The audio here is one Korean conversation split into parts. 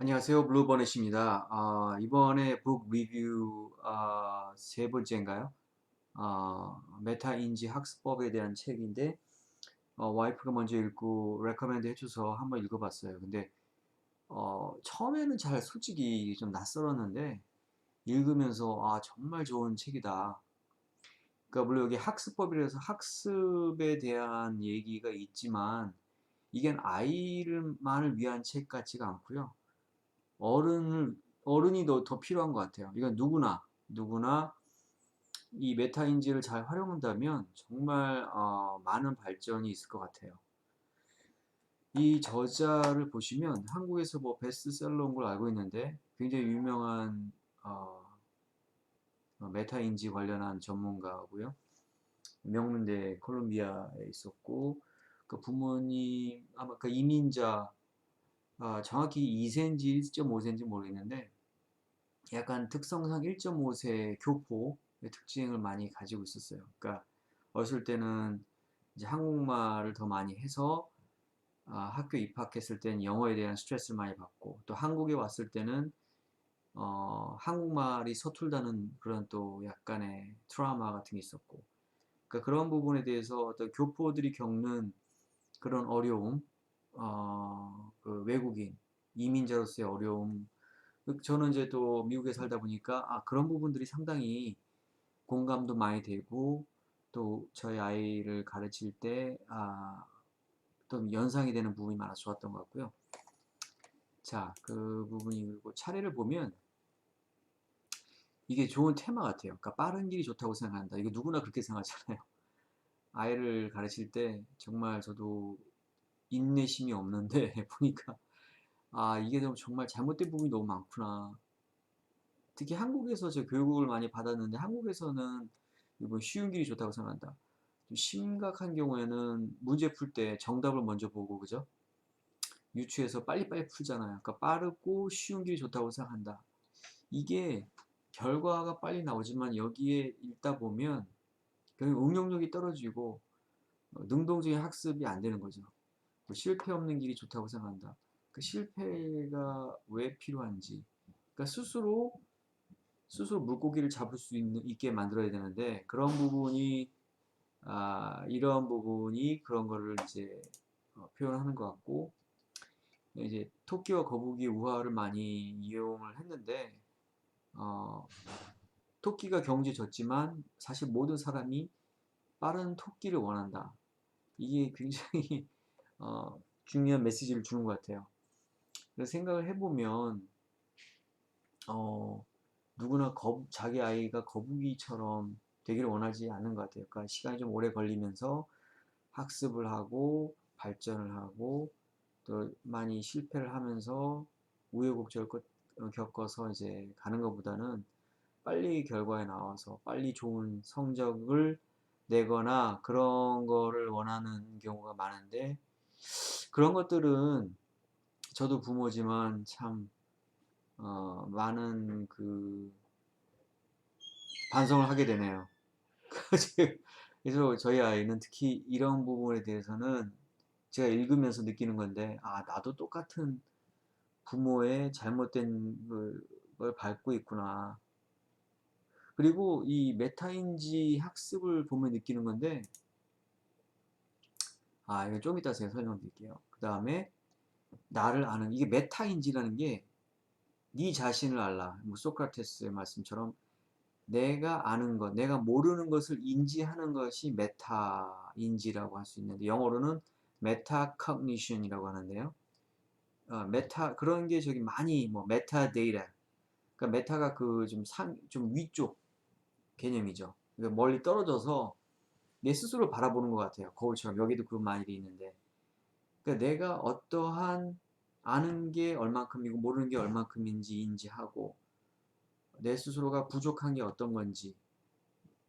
안녕하세요. 블루버넷입니다. 이번에 북 리뷰 세 번째인가요? 메타인지 학습법에 대한 책인데 와이프가 먼저 읽고 레커멘드 해줘서 한번 읽어봤어요. 근데 처음에는 잘 솔직히 좀 낯설었는데 읽으면서 정말 좋은 책이다. 그러니까 물론 여기 학습법이라서 학습에 대한 얘기가 있지만 이게 아이를만을 위한 책 같지가 않고요. 어른을 어른이 더 필요한 것 같아요. 이건 누구나 이 메타인지를 잘 활용한다면 정말 많은 발전이 있을 것 같아요. 이 저자를 보시면 한국에서 뭐 베스트셀러인 걸 알고 있는데 굉장히 유명한 어, 메타인지 관련한 전문가고요. 명문대 콜롬비아에 있었고 그 부모님 아마 그 이민자 정확히 2세인지 1.5세인지 모르겠는데 약간 특성상 1.5세 교포의 특징을 많이 가지고 있었어요. 그러니까 어렸을 때는 이제 한국말을 더 많이 해서 학교 입학했을 때는 영어에 대한 스트레스를 많이 받고 또 한국에 왔을 때는 한국말이 서툴다는 그런 또 약간의 트라우마 같은 게 있었고 그러니까 그런 부분에 대해서 어떤 교포들이 겪는 그런 어려움, 그 외국인 이민자로서의 어려움 저는 이제 또 미국에 살다 보니까 그런 부분들이 상당히 공감도 많이 되고 또 저희 아이를 가르칠 때 또 연상이 되는 부분이 많아서 좋았던 것 같고요. 자, 그 부분이 그리고 차례를 보면 이게 좋은 테마 같아요. 그러니까 빠른 길이 좋다고 생각한다. 이거 누구나 그렇게 생각하잖아요. 아이를 가르칠 때 정말 저도 인내심이 없는데 보니까 이게 정말 잘못된 부분이 너무 많구나. 특히 한국에서 제 교육을 많이 받았는데 한국에서는 이거 쉬운 길이 좋다고 생각한다. 좀 심각한 경우에는 문제 풀 때 정답을 먼저 보고 그죠? 유추해서 빨리빨리 풀잖아요. 그러니까 빠르고 쉬운 길이 좋다고 생각한다. 이게 결과가 빨리 나오지만 여기에 읽다 보면 결국 응용력이 떨어지고 능동적인 학습이 안 되는 거죠. 뭐 실패 없는 길이 좋다고 생각한다. 그 실패가 왜 필요한지. 그러니까 스스로 물고기를 잡을 수 있게 만들어야 되는데 그런 부분이 이런 부분이 그런 거를 이제 표현하는 것 같고 이제 토끼와 거북이 우화를 많이 이용을 했는데 어, 토끼가 경주에 졌지만 사실 모든 사람이 빠른 토끼를 원한다. 이게 굉장히 중요한 메시지를 주는 것 같아요. 그래서 생각을 해보면 어, 누구나 자기 아이가 거북이처럼 되기를 원하지 않는 것 같아요. 그러니까 시간이 좀 오래 걸리면서 학습을 하고 발전을 하고 또 많이 실패를 하면서 우여곡절을 겪어서 이제 가는 것보다는 빨리 결과에 나와서 빨리 좋은 성적을 내거나 그런 거를 원하는 경우가 많은데 그런 것들은 저도 부모지만 참 많은 그 반성을 하게 되네요. 그래서 저희 아이는 특히 이런 부분에 대해서는 제가 읽으면서 느끼는 건데, 나도 똑같은 부모의 잘못된 걸 밟고 있구나. 그리고 이 메타인지 학습을 보면 느끼는 건데, 이거 좀 이따 제가 설명드릴게요. 그 다음에 나를 아는, 이게 메타인지라는 게 네 자신을 알라. 뭐 소크라테스의 말씀처럼 내가 아는 것, 내가 모르는 것을 인지하는 것이 메타인지라고 할 수 있는데 영어로는 메타커그니션이라고 하는데요. 메타 그런 게 저기 많이 뭐 메타데이터. 그러니까 메타가 그 좀 위쪽 개념이죠. 그러니까 멀리 떨어져서 내 스스로 바라보는 것 같아요. 거울처럼 여기도 그 말이 있는데. 그러니까 내가 어떠한 아는 게 얼만큼이고 모르는 게 얼만큼인지 인지하고 내 스스로가 부족한 게 어떤 건지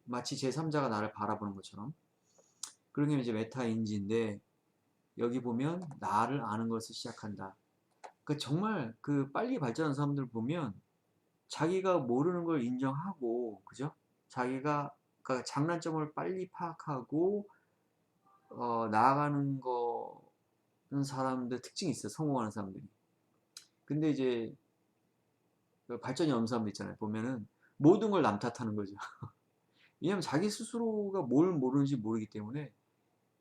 마치 제3자가 나를 바라보는 것처럼 그런 게 이제 메타인지인데 여기 보면 나를 아는 것을 시작한다. 그 정말 그 빨리 발전한 사람들 보면 자기가 모르는 걸 인정하고 그죠? 자기가 그 장단점을 빨리 파악하고 나아가는 거는 사람들 특징이 있어요. 성공하는 사람들이. 근데 이제 그 발전이 없는 사람들 있잖아요. 보면은 모든 걸 남 탓하는 거죠. 왜냐면 자기 스스로가 뭘 모르는지 모르기 때문에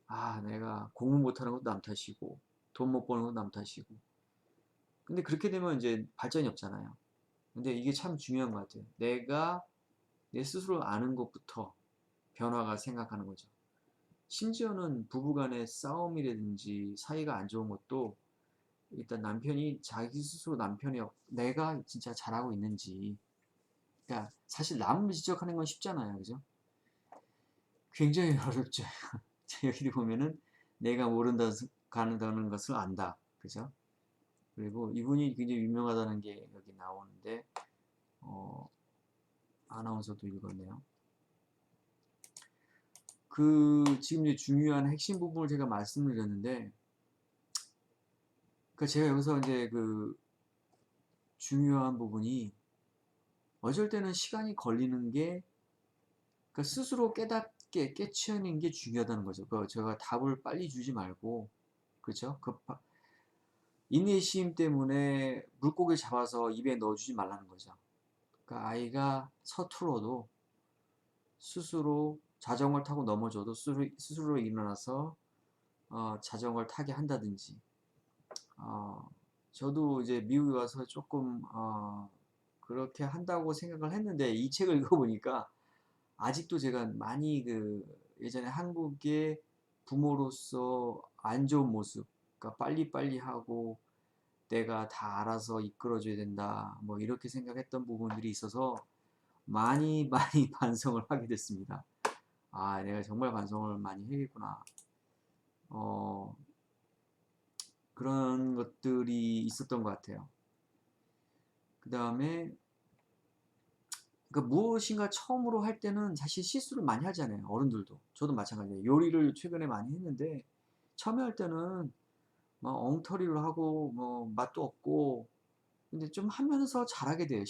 아, 내가 공부 못하는 것도 남 탓이고 돈 못 버는 것도 남 탓이고. 근데 그렇게 되면 이제 발전이 없잖아요. 근데 이게 참 중요한 것 같아요. 내가 내 스스로 아는 것부터 변화가 생각하는 거죠. 심지어는 부부간의 싸움이라든지 사이가 안 좋은 것도 일단 남편이 자기 스스로 남편이 내가 진짜 잘하고 있는지. 그러니까 사실 남을 지적하는 건 쉽잖아요. 그죠? 굉장히 어렵죠. 여기 보면은 내가 모른다는 것을 안다. 그죠? 그리고 이분이 굉장히 유명하다는 게 여기 나오는데, 어, 아나운서도 읽었네요. 지금 이제 중요한 핵심 부분을 제가 말씀을 드렸는데, 그러니까 제가 여기서 이제 중요한 부분이 어쩔 때는 시간이 걸리는 게, 그러니까 스스로 깨치는 게 중요하다는 거죠. 제가 답을 빨리 주지 말고, 그렇죠? 인내심 때문에 물고기를 잡아서 입에 넣어주지 말라는 거죠. 그러니까 아이가 서툴어도 스스로 자전거를 타고 넘어져도 스스로 일어나서 자전거를 타게 한다든지. 어, 저도 이제 미국에 와서 조금 그렇게 한다고 생각을 했는데 이 책을 읽어보니까 아직도 제가 많이 예전에 한국의 부모로서 안 좋은 모습, 그러니까 빨리빨리 하고 내가 다 알아서 이끌어줘야 된다, 뭐 이렇게 생각했던 부분들이 있어서 많이 많이 반성을 하게 됐습니다. 아, 내가 정말 반성을 많이 해야겠구나. 어, 그런 것들이 있었던 것 같아요. 그 다음에 무엇인가 처음으로 할 때는 사실 실수를 많이 하잖아요. 어른들도. 저도 마찬가지예요. 요리를 최근에 많이 했는데 처음에 할 때는 막 엉터리로 하고 뭐 맛도 없고 근데 좀 하면서 잘하게 돼요.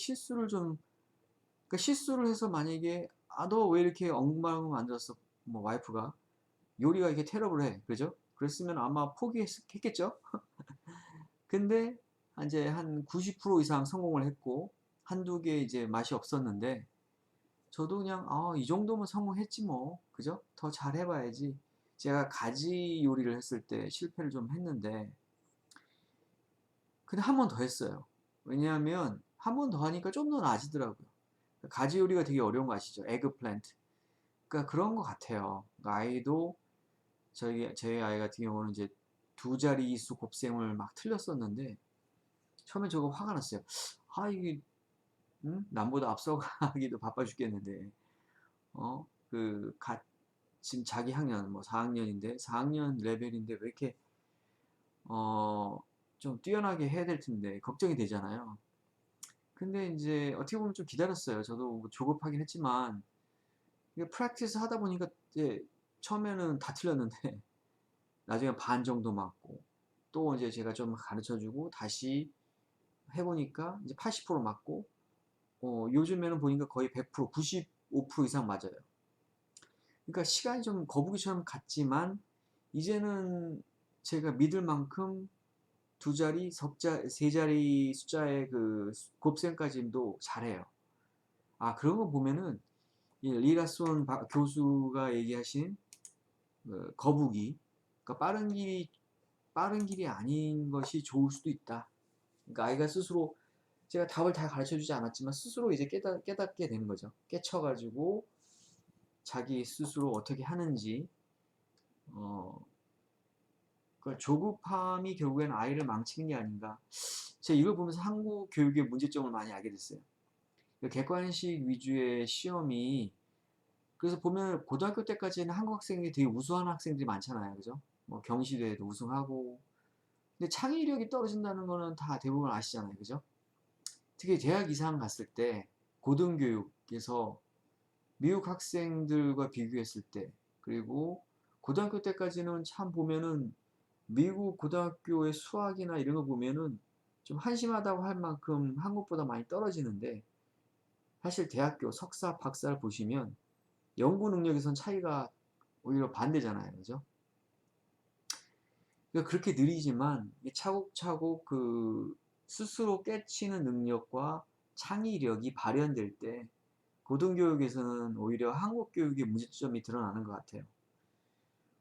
그러니까 실수를 해서 만약에 너 왜 이렇게 엉망을 만들었어? 뭐 와이프가 요리가 이렇게 테러블해. 그죠? 그랬으면 아마 포기했겠죠? 근데 이제 한 90% 이상 성공을 했고 한두 개 이제 맛이 없었는데 저도 그냥 이 정도면 성공했지 뭐. 그죠? 더 잘해봐야지. 제가 가지 요리를 했을 때 실패를 좀 했는데 근데 한 번 더 했어요. 왜냐하면 한 번 더 하니까 좀 더 나아지더라고요. 가지 요리가 되게 어려운 거 아시죠? 에그 플랜트. 그러니까 그런 것 같아요. 그러니까 아이도 제 아이 같은 경우는 이제 두 자릿수 곱셈을 막 틀렸었는데 처음에 저거 화가 났어요. 이게 남보다 앞서가기도 바빠 죽겠는데 지금 자기 학년 뭐 4학년인데 4학년 레벨인데 왜 이렇게 어, 좀 뛰어나게 해야 될 텐데 걱정이 되잖아요. 근데 이제 어떻게 보면 좀 기다렸어요. 저도 뭐 조급하긴 했지만 이게 프랙티스 하다 보니까 이제 처음에는 다 틀렸는데 나중에 반 정도 맞고 또 이제 제가 좀 가르쳐주고 다시 해보니까 이제 80% 맞고 요즘에는 보니까 거의 100%, 95% 이상 맞아요. 그러니까 시간이 좀 거북이처럼 갔지만 이제는 제가 믿을 만큼 두 자리, 세 자리 숫자의 곱셈까지도 잘해요. 그런 거 보면은 이 리라손 교수가 얘기하신 거북이, 그러니까 빠른 길이 아닌 것이 좋을 수도 있다. 그러니까 아이가 스스로 제가 답을 다 가르쳐 주지 않았지만 스스로 이제 깨닫게 되는 거죠. 깨쳐가지고 자기 스스로 어떻게 하는지, 어, 그 조급함이 결국에는 아이를 망치는 게 아닌가. 제가 이걸 보면서 한국 교육의 문제점을 많이 알게 됐어요. 객관식 위주의 시험이 그래서 보면 고등학교 때까지는 한국 학생들이 되게 우수한 학생들이 많잖아요. 그죠? 뭐 경시대회도 우승하고. 근데 창의력이 떨어진다는 거는 다 대부분 아시잖아요. 그죠? 특히 대학 이상 갔을 때 고등교육에서 미국 학생들과 비교했을 때 그리고 고등학교 때까지는 참 보면은 미국 고등학교의 수학이나 이런 거 보면은 좀 한심하다고 할 만큼 한국보다 많이 떨어지는데 사실 대학교 석사, 박사를 보시면 연구 능력에선 차이가 오히려 반대잖아요. 그죠? 그러니까 그렇게 느리지만 차곡차곡 스스로 깨치는 능력과 창의력이 발현될 때 고등교육에서는 오히려 한국 교육의 문제점이 드러나는 것 같아요.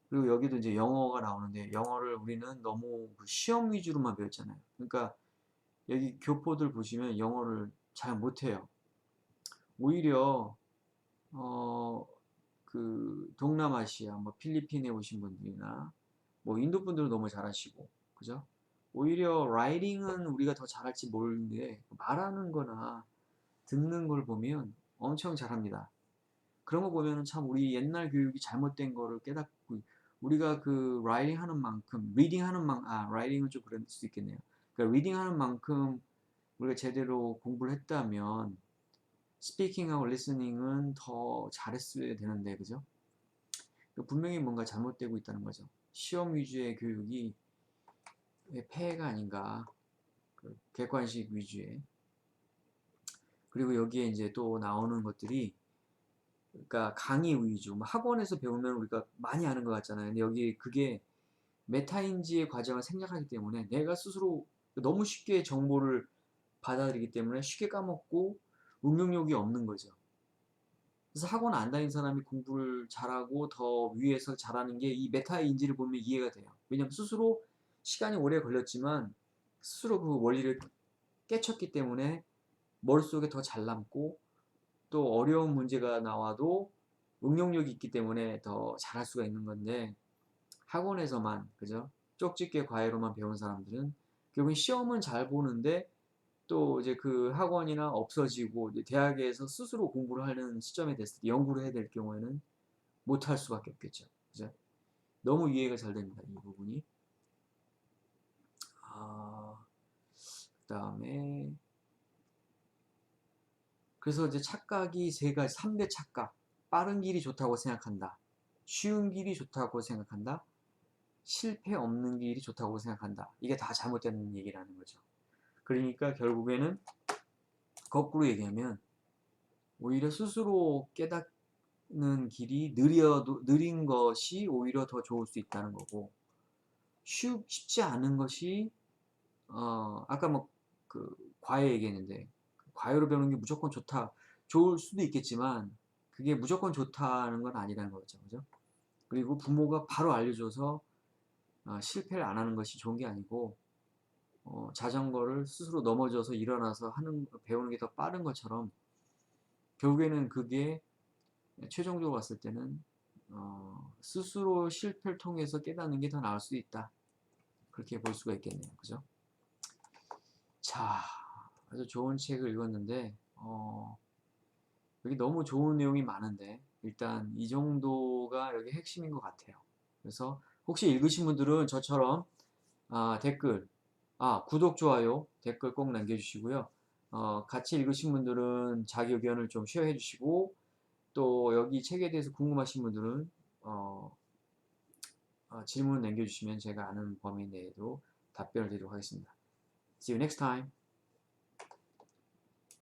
그리고 여기도 이제 영어가 나오는데 영어를 우리는 너무 그 시험 위주로만 배웠잖아요. 그러니까 여기 교포들 보시면 영어를 잘 못해요. 오히려 어, 그 동남아시아, 뭐 필리핀에 오신 분들이나 뭐 인도 분들은 너무 잘하시고, 그죠? 오히려 라이팅은 우리가 더 잘할지 모르는데 말하는 거나 듣는 걸 보면 엄청 잘합니다. 그런 거 보면은 참 우리 옛날 교육이 잘못된 거를 깨닫고 우리가 그 라이팅 하는 만큼 리딩 하는 라이팅은 좀 그럴 수 있겠네요. 그러니까 리딩 하는 만큼 우리가 제대로 공부를 했다면 스피킹하고 리스닝은 더 잘했어야 되는데 그죠? 분명히 뭔가 잘못되고 있다는 거죠. 시험 위주의 교육이 폐해가 아닌가. 그 객관식 위주의. 그리고 여기에 이제 또 나오는 것들이 그러니까 강의 위주, 뭐 학원에서 배우면 우리가 많이 아는 것 같잖아요. 근데 여기 그게 메타인지의 과정을 생략하기 때문에 내가 스스로 너무 쉽게 정보를 받아들이기 때문에 쉽게 까먹고 응용력이 없는 거죠. 그래서 학원 안 다닌 사람이 공부를 잘하고 더 위에서 잘하는 게 이 메타인지를 보면 이해가 돼요. 왜냐면 스스로 시간이 오래 걸렸지만 스스로 그 원리를 깨쳤기 때문에 머릿속에 더 잘 남고 또 어려운 문제가 나와도 응용력이 있기 때문에 더 잘할 수가 있는 건데 학원에서만 그죠? 쪽집게 과외로만 배운 사람들은 결국엔 시험은 잘 보는데 또 이제 그 학원이나 없어지고 이제 대학에서 스스로 공부를 하는 시점에 됐을 때 연구를 해야 될 경우에는 못할 수밖에 없겠죠. 그죠? 너무 이해가 잘 됩니다. 이 부분이. 아, 그다음에 그래서 이제 착각이 세 가지, 3대 착각. 빠른 길이 좋다고 생각한다. 쉬운 길이 좋다고 생각한다. 실패 없는 길이 좋다고 생각한다. 이게 다 잘못된 얘기라는 거죠. 그러니까 결국에는 거꾸로 얘기하면 오히려 스스로 깨닫는 길이 느린 것이 오히려 더 좋을 수 있다는 거고 쉽지 않은 것이 아까 뭐 그 과외 얘기했는데 과외로 배우는 게 무조건 좋다 좋을 수도 있겠지만 그게 무조건 좋다는 건 아니라는 거죠. 그죠? 그리고 부모가 바로 알려줘서 실패를 안 하는 것이 좋은 게 아니고 자전거를 스스로 넘어져서 일어나서 배우는 게 더 빠른 것처럼 결국에는 그게 최종적으로 봤을 때는 스스로 실패를 통해서 깨닫는 게 더 나을 수도 있다. 그렇게 볼 수가 있겠네요. 그죠? 자, 아주 좋은 책을 읽었는데 여기 너무 좋은 내용이 많은데 일단 이 정도가 여기 핵심인 것 같아요. 그래서 혹시 읽으신 분들은 저처럼 댓글, 구독, 좋아요, 댓글 꼭 남겨주시고요. 같이 읽으신 분들은 자기 의견을 좀 쉐어해 주시고 또 여기 책에 대해서 궁금하신 분들은 질문 남겨주시면 제가 아는 범위 내에도 답변을 드리도록 하겠습니다. See you next time.